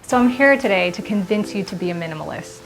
So I'm here today to convince you to be a minimalist.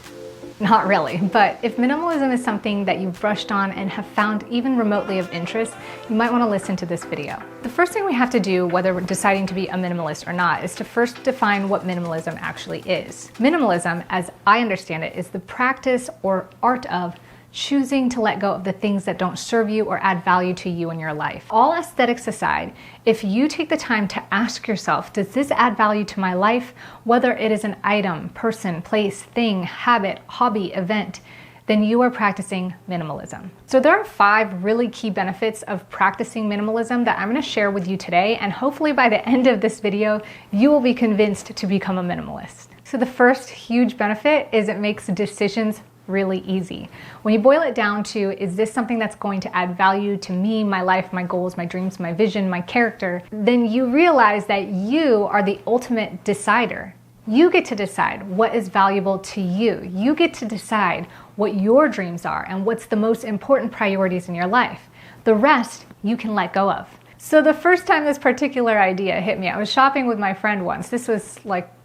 Not really, but if minimalism is something that you've brushed on and have found even remotely of interest, you might want to listen to this video. The first thing we have to do, whether we're deciding to be a minimalist or not, is to first define what minimalism actually is. Minimalism, as I understand it, is the practice or art of choosing to let go of the things that don't serve you or add value to you in your life. All aesthetics aside, if you take the time to ask yourself, does this add value to my life? Whether it is an item, person, place, thing, habit, hobby, event, then you are practicing minimalism. So there are 5 really key benefits of practicing minimalism that I'm going to share with you today, and hopefully by the end of this video, you will be convinced to become a minimalist. So the first huge benefit is it makes decisions really easy. When you boil it down to, is this something that's going to add value to me, my life, my goals, my dreams, my vision, my character, then you realize that you are the ultimate decider. You get to decide what is valuable to you. You get to decide what your dreams are and what's the most important priorities in your life. The rest you can let go of. So the first time this particular idea hit me, I was shopping with my friend once. This was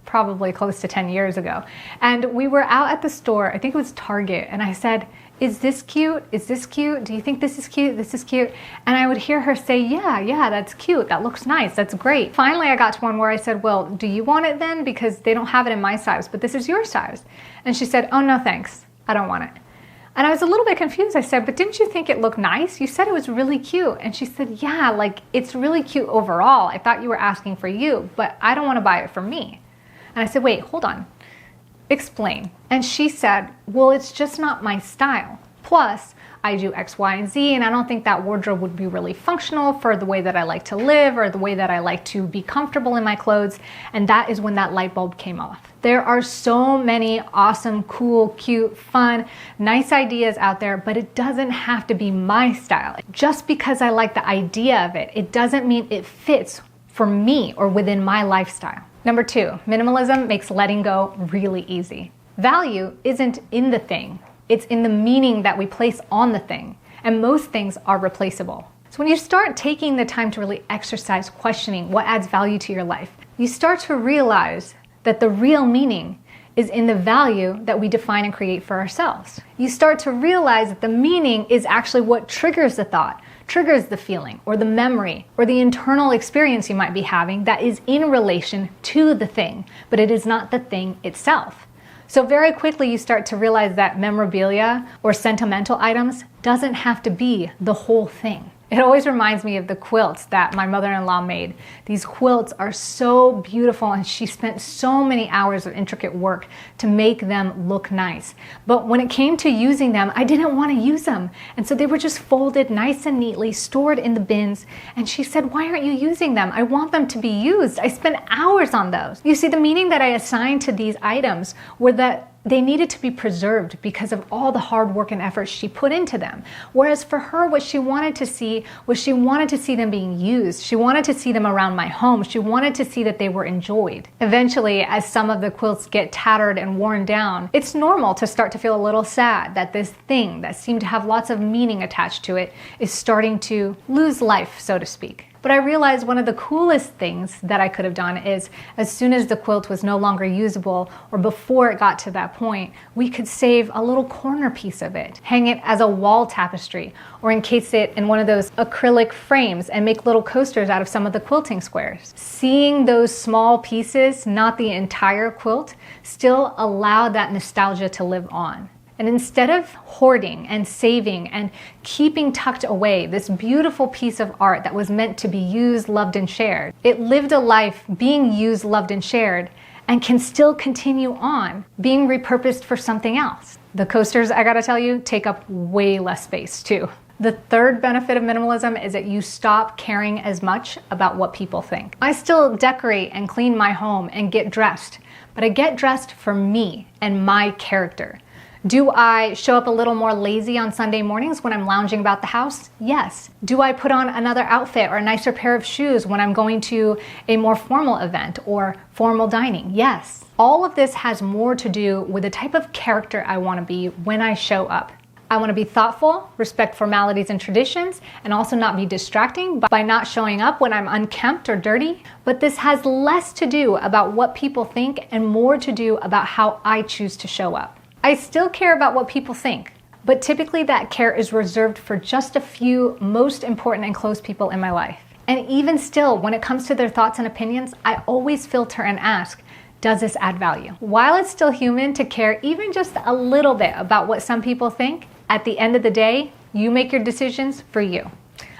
probably close to 10 years ago. And we were out at the store, I think it was Target, and I said, is this cute? Is this cute? Do you think this is cute? This is cute? And I would hear her say, yeah, that's cute. That looks nice. That's great. Finally, I got to one where I said, well, do you want it then? Because they don't have it in my size, but this is your size. And she said, oh, no, thanks. I don't want it. And I was a little bit confused. I said, but didn't you think it looked nice? You said it was really cute. And she said, yeah, it's really cute overall. I thought you were asking for you, but I don't want to buy it for me. And I said, wait, hold on, explain. And she said, well, it's just not my style. Plus, I do X, Y, and Z, and I don't think that wardrobe would be really functional for the way that I like to live or the way that I like to be comfortable in my clothes. And that is when that light bulb came off. There are so many awesome, cool, cute, fun, nice ideas out there, but it doesn't have to be my style. Just because I like the idea of it, it doesn't mean it fits for me or within my lifestyle. Number 2, minimalism makes letting go really easy. Value isn't in the thing, it's in the meaning that we place on the thing, and most things are replaceable. So when you start taking the time to really exercise questioning what adds value to your life, you start to realize that the real meaning is in the value that we define and create for ourselves. You start to realize that the meaning is actually what triggers the thought, triggers the feeling or the memory or the internal experience you might be having that is in relation to the thing, but it is not the thing itself. So very quickly you start to realize that memorabilia or sentimental items doesn't have to be the whole thing. It always reminds me of the quilts that my mother-in-law made. These quilts are so beautiful and she spent so many hours of intricate work to make them look nice. But when it came to using them, I didn't want to use them. And so they were just folded nice and neatly, stored in the bins. And she said, why aren't you using them? I want them to be used. I spent hours on those. You see, the meaning that I assigned to these items were that they needed to be preserved because of all the hard work and effort she put into them. Whereas for her, what she wanted to see was she wanted to see them being used. She wanted to see them around my home. She wanted to see that they were enjoyed. Eventually, as some of the quilts get tattered and worn down, it's normal to start to feel a little sad that this thing that seemed to have lots of meaning attached to it is starting to lose life, so to speak. But I realized one of the coolest things that I could have done is as soon as the quilt was no longer usable or before it got to that point, we could save a little corner piece of it, hang it as a wall tapestry, or encase it in one of those acrylic frames and make little coasters out of some of the quilting squares. Seeing those small pieces, not the entire quilt, still allowed that nostalgia to live on. And instead of hoarding and saving and keeping tucked away this beautiful piece of art that was meant to be used, loved, and shared, it lived a life being used, loved, and shared, and can still continue on being repurposed for something else. The coasters, I gotta tell you, take up way less space too. The third benefit of minimalism is that you stop caring as much about what people think. I still decorate and clean my home and get dressed, but I get dressed for me and my character. Do I show up a little more lazy on Sunday mornings when I'm lounging about the house? Yes. Do I put on another outfit or a nicer pair of shoes when I'm going to a more formal event or formal dining? Yes. All of this has more to do with the type of character I want to be when I show up. I want to be thoughtful, respect formalities and traditions, and also not be distracting by not showing up when I'm unkempt or dirty. But this has less to do about what people think and more to do about how I choose to show up. I still care about what people think, but typically that care is reserved for just a few most important and close people in my life. And even still, when it comes to their thoughts and opinions, I always filter and ask, does this add value? While it's still human to care even just a little bit about what some people think, at the end of the day, you make your decisions for you.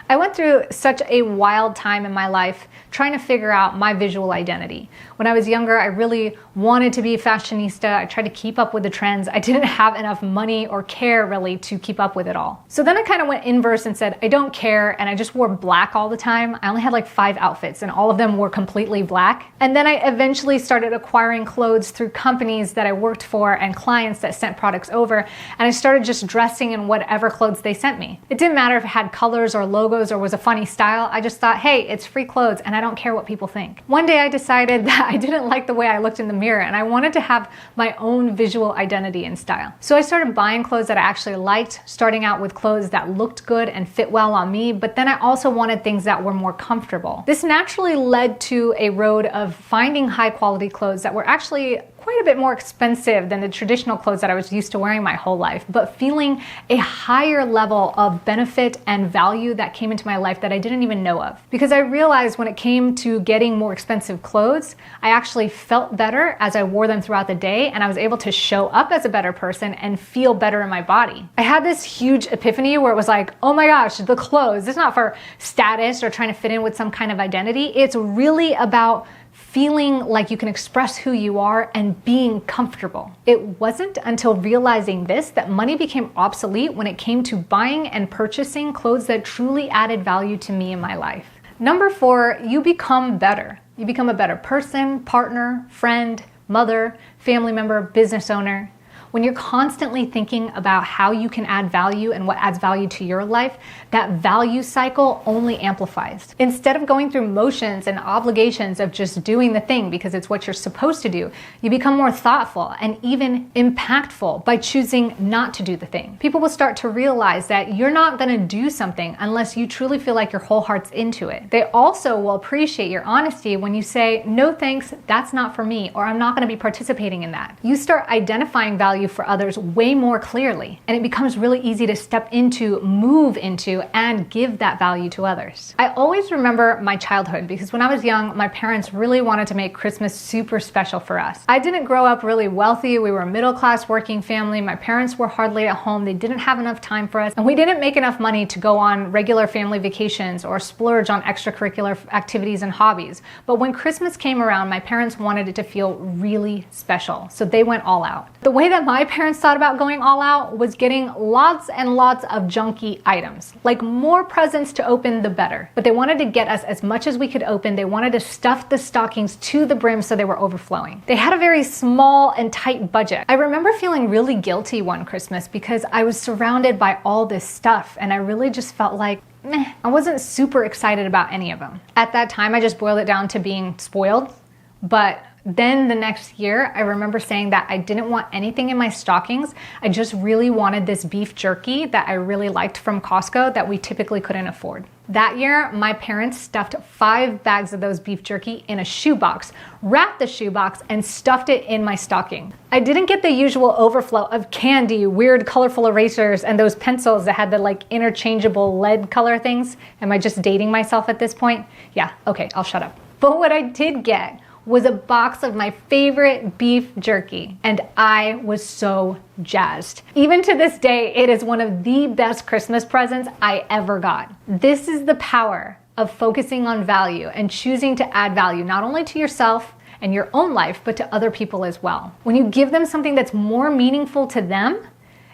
I went through such a wild time in my life trying to figure out my visual identity. When I was younger, I really wanted to be a fashionista. I tried to keep up with the trends. I didn't have enough money or care really to keep up with it all. So then I kind of went inverse and said, I don't care, and I just wore black all the time. I only had like 5 outfits and all of them were completely black. And then I eventually started acquiring clothes through companies that I worked for and clients that sent products over, and I started just dressing in whatever clothes they sent me. It didn't matter if it had colors or logos or was a funny style. I just thought, hey, it's free clothes and I don't care what people think. One day I decided that I didn't like the way I looked in the mirror and I wanted to have my own visual identity and style. So I started buying clothes that I actually liked, starting out with clothes that looked good and fit well on me, but then I also wanted things that were more comfortable. This naturally led to a road of finding high quality clothes that were actually quite a bit more expensive than the traditional clothes that I was used to wearing my whole life, but feeling a higher level of benefit and value that came into my life that I didn't even know of. Because I realized when it came to getting more expensive clothes, I actually felt better as I wore them throughout the day, and I was able to show up as a better person and feel better in my body. I had this huge epiphany where it was like, oh my gosh, the clothes, it's not for status or trying to fit in with some kind of identity. It's really about feeling like you can express who you are and being comfortable. It wasn't until realizing this that money became obsolete when it came to buying and purchasing clothes that truly added value to me in my life. Number 4, you become better. You become a better person, partner, friend, mother, family member, business owner. When you're constantly thinking about how you can add value and what adds value to your life, that value cycle only amplifies. Instead of going through motions and obligations of just doing the thing because it's what you're supposed to do, you become more thoughtful and even impactful by choosing not to do the thing. People will start to realize that you're not going to do something unless you truly feel like your whole heart's into it. They also will appreciate your honesty when you say, no thanks, that's not for me, or I'm not going to be participating in that. You start identifying value for others way more clearly, and it becomes really easy to step into, move into, and give that value to others. I always remember my childhood because when I was young, my parents really wanted to make Christmas super special for us. I didn't grow up really wealthy. We were a middle-class working family. My parents were hardly at home. They didn't have enough time for us, and we didn't make enough money to go on regular family vacations or splurge on extracurricular activities and hobbies. But when Christmas came around, my parents wanted it to feel really special, so they went all out. The way that my parents thought about going all out was getting lots and lots of junky items, like more presents to open the better. But they wanted to get us as much as we could open. They wanted to stuff the stockings to the brim so they were overflowing. They had a very small and tight budget. I remember feeling really guilty one Christmas because I was surrounded by all this stuff and I really just felt like, meh, I wasn't super excited about any of them. At that time, I just boiled it down to being spoiled, but then the next year, I remember saying that I didn't want anything in my stockings. I just really wanted this beef jerky that I really liked from Costco that we typically couldn't afford. That year, my parents stuffed 5 bags of those beef jerky in a shoebox, wrapped the shoebox, and stuffed it in my stocking. I didn't get the usual overflow of candy, weird colorful erasers, and those pencils that had the like interchangeable lead color things. Am I just dating myself at this point? Yeah, okay, I'll shut up. But what I did get was a box of my favorite beef jerky, and I was so jazzed. Even to this day, it is one of the best Christmas presents I ever got. This is the power of focusing on value and choosing to add value not only to yourself and your own life, but to other people as well. When you give them something that's more meaningful to them,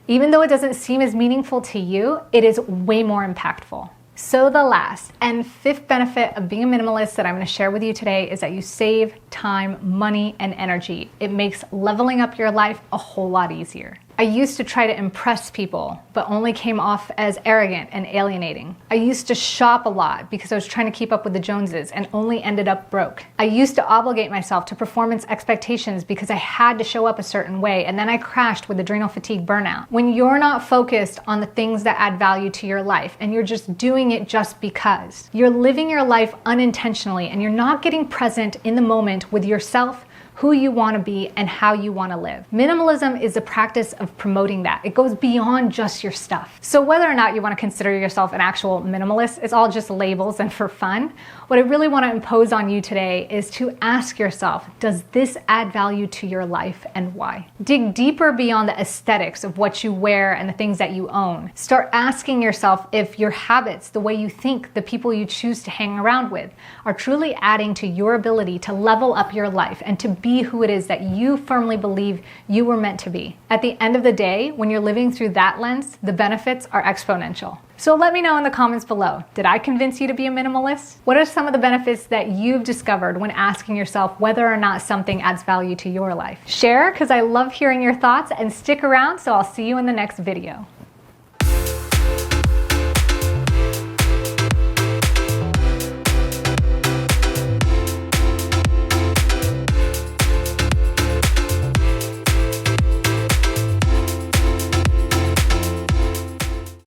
even though it doesn't seem as meaningful to you, it is way more impactful. So the last and 5th benefit of being a minimalist that I'm going to share with you today is that you save time, money, and energy. It makes leveling up your life a whole lot easier. I used to try to impress people, but only came off as arrogant and alienating. I used to shop a lot because I was trying to keep up with the Joneses and only ended up broke. I used to obligate myself to performance expectations because I had to show up a certain way, and then I crashed with adrenal fatigue burnout. When you're not focused on the things that add value to your life and you're just doing it just because, you're living your life unintentionally and you're not getting present in the moment with yourself, who you want to be, and how you want to live. Minimalism is the practice of promoting that. It goes beyond just your stuff. So whether or not you want to consider yourself an actual minimalist, it's all just labels and for fun. What I really want to impose on you today is to ask yourself, does this add value to your life and why? Dig deeper beyond the aesthetics of what you wear and the things that you own. Start asking yourself if your habits, the way you think, the people you choose to hang around with, are truly adding to your ability to level up your life and to be who it is that you firmly believe you were meant to be. At the end of the day, when you're living through that lens, the benefits are exponential. So let me know in the comments below, did I convince you to be a minimalist? What are some of the benefits that you've discovered when asking yourself whether or not something adds value to your life? Share, because I love hearing your thoughts, and stick around so I'll see you in the next video.